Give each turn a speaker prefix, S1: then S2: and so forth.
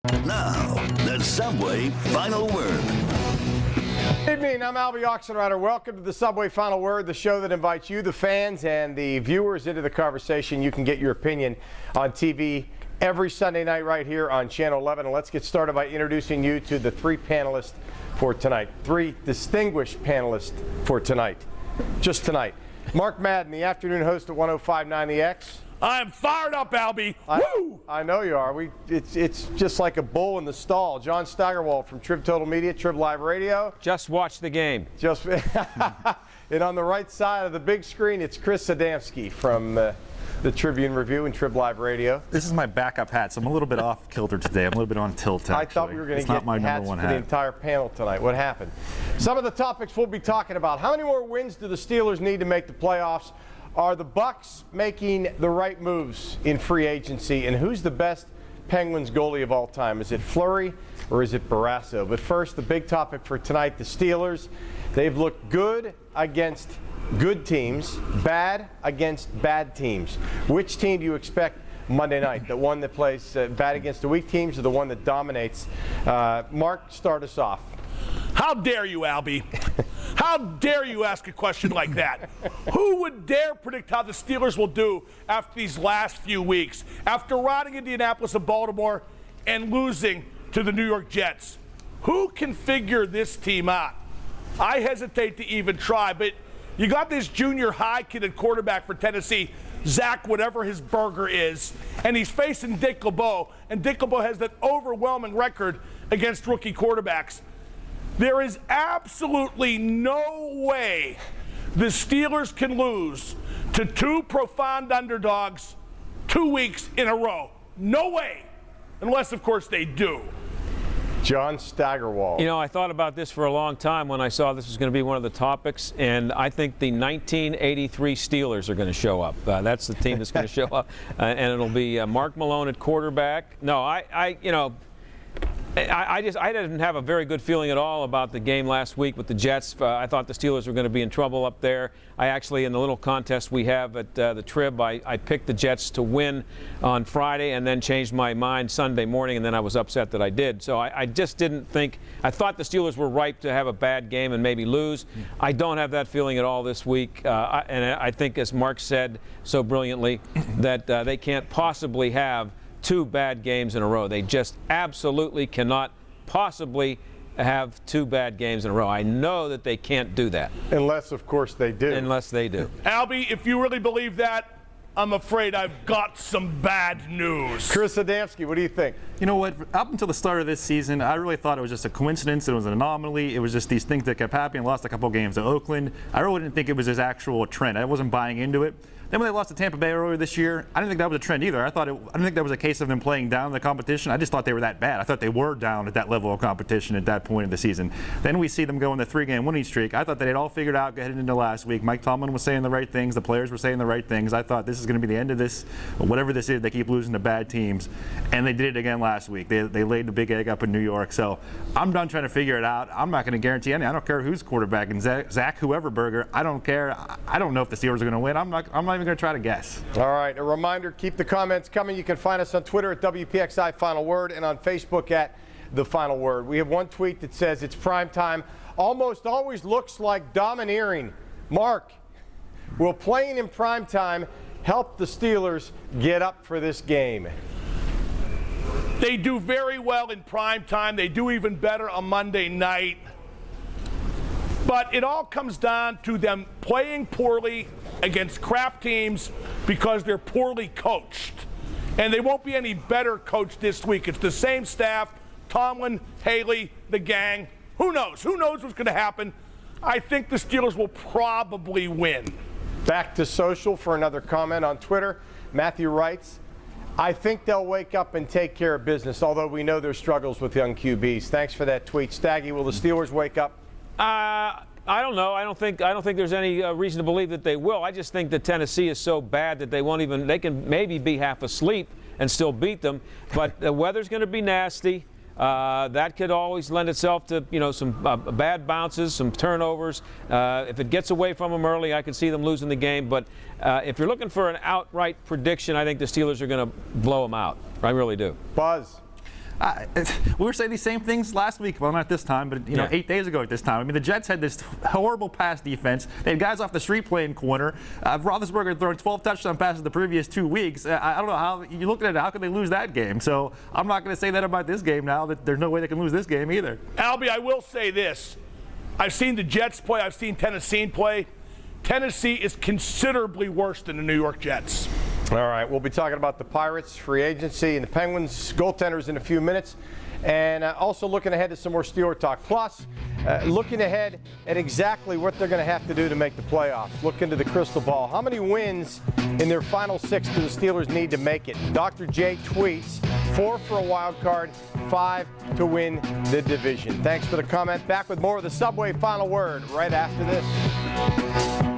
S1: Now, the Subway Final Word.
S2: Good evening, I'm Albie Oxenreiter. Welcome to the Subway Final Word, the show that invites you, the fans, and the viewers into the conversation. You can get your opinion on TV every Sunday night right here on Channel 11. And let's get started by introducing you to the three panelists for tonight. Three distinguished panelists for tonight. Just tonight. Mark Madden, the afternoon host of 105.9 The X.
S3: I'm fired up, Albie. Woo!
S2: I know you are. It's just like a bull in the stall. John Steigerwald from Trib Total Media, Trib Live Radio.
S4: Just watch the game.
S2: And on the right side of the big screen, it's Chris Adamski from the Tribune Review and Trib Live Radio.
S5: This is my backup hat, so I'm a little bit off kilter today. I'm a little bit on tilt, actually.
S2: I thought we were going to get hats for the entire panel tonight. What happened? Some of the topics we'll be talking about. How many more wins do the Steelers need to make the playoffs? Are the Bucs making the right moves in free agency? And who's the best Penguins goalie of all time? Is it Fleury or is it Barrasso? But first, the big topic for tonight, the Steelers. They've looked good against good teams, bad against bad teams. Which team do you expect Monday night? The one that plays bad against the weak teams or the one that dominates? Mark, start us off.
S3: How dare you, Albie? How dare you ask a question like that? Who would dare predict how the Steelers will do after these last few weeks, after routing Indianapolis and Baltimore and losing to the New York Jets? Who can figure this team out? I hesitate to even try, but you got this junior high kid at quarterback for Tennessee, Zach, whatever his burger is, and he's facing Dick LeBeau, and Dick LeBeau has that overwhelming record against rookie quarterbacks. There is absolutely no way the Steelers can lose to two profound underdogs 2 weeks in a row. No way. Unless, of course, they do.
S2: John Steigerwald.
S4: You know, I thought about this for a long time when I saw this was going to be one of the topics, and I think the 1983 Steelers are going to show up. That's the team that's going to show up, and it'll be Mark Malone at quarterback. No, I didn't have a very good feeling at all about the game last week with the Jets. I thought the Steelers were going to be in trouble up there. I actually, in the little contest we have at the Trib, I picked the Jets to win on Friday and then changed my mind Sunday morning, and then I was upset that I did. So I just didn't think – I thought the Steelers were ripe to have a bad game and maybe lose. I don't have that feeling at all this week. And I think, as Mark said so brilliantly, that they can't possibly have – two bad games in a row. They just absolutely cannot possibly have two bad games in a row. I know that they can't do that.
S2: Unless, of course, they do.
S4: Unless they do.
S3: Albie, if you really believe that, I'm afraid I've got some bad news.
S2: Chris Adamski, what do you think?
S5: You know what? Up until the start of this season, I really thought it was just a coincidence. It was an anomaly. It was just these things that kept happening. Lost a couple games to Oakland. I really didn't think it was this actual trend. I wasn't buying into it. Then when they lost to Tampa Bay earlier this year, I didn't think that was a trend either. I didn't think that was a case of them playing down the competition. I just thought they were that bad. I thought they were down at that level of competition at that point in the season. Then we see them go on the 3-game winning streak. I thought they had all figured out heading into last week. Mike Tomlin was saying the right things. The players were saying the right things. I thought this is going to be the end of this, whatever this is. They keep losing to bad teams, and they did it again last week. They laid the big egg up in New York. So I'm done trying to figure it out. I'm not going to guarantee anything. I don't care who's quarterback and Zach whoever burger. I don't care. I don't know if the Steelers are going to win. I'm not even going to try to guess.
S2: All right, a reminder, keep the comments coming. You can find us on Twitter at WPXI Final Word and on Facebook at The Final Word. We have one tweet that says it's prime time. Almost always looks like domineering. Mark, will playing in prime time help the Steelers get up for this game?
S3: They do very well in prime time. They do even better on Monday night. But it all comes down to them playing poorly against crap teams because they're poorly coached. And they won't be any better coached this week. It's the same staff, Tomlin, Haley, the gang. Who knows? Who knows what's going to happen? I think the Steelers will probably win.
S2: Back to social for another comment on Twitter. Matthew writes, I think they'll wake up and take care of business, although we know there's struggles with young QBs. Thanks for that tweet. Staggy, will the Steelers wake up?
S4: I don't know. I don't think there's any reason to believe that they will. I just think that Tennessee is so bad that they can maybe be half asleep and still beat them. But the weather's going to be nasty. That could always lend itself to, some bad bounces, some turnovers. If it gets away from them early, I could see them losing the game. But if you're looking for an outright prediction, I think the Steelers are going to blow them out. I really do.
S2: Buzz.
S5: We were saying these same things last week. Well, not this time, but 8 days ago at this time. I mean, the Jets had this horrible pass defense. They had guys off the street playing corner. Roethlisberger had thrown 12 touchdown passes the previous 2 weeks. I don't know how you look at it. How could they lose that game? So I'm not going to say that about this game now. That there's no way they can lose this game either.
S3: Albie, I will say this. I've seen the Jets play. I've seen Tennessee play. Tennessee is considerably worse than the New York Jets.
S2: All right, we'll be talking about the Pirates, free agency, and the Penguins goaltenders in a few minutes. And also looking ahead to some more Steeler talk. Plus, looking ahead at exactly what they're going to have to do to make the playoffs. Look into the crystal ball. How many wins in their final 6 do the Steelers need to make it? Dr. J tweets 4 for a wild card, 5 to win the division. Thanks for the comment. Back with more of the Subway Final Word right after this.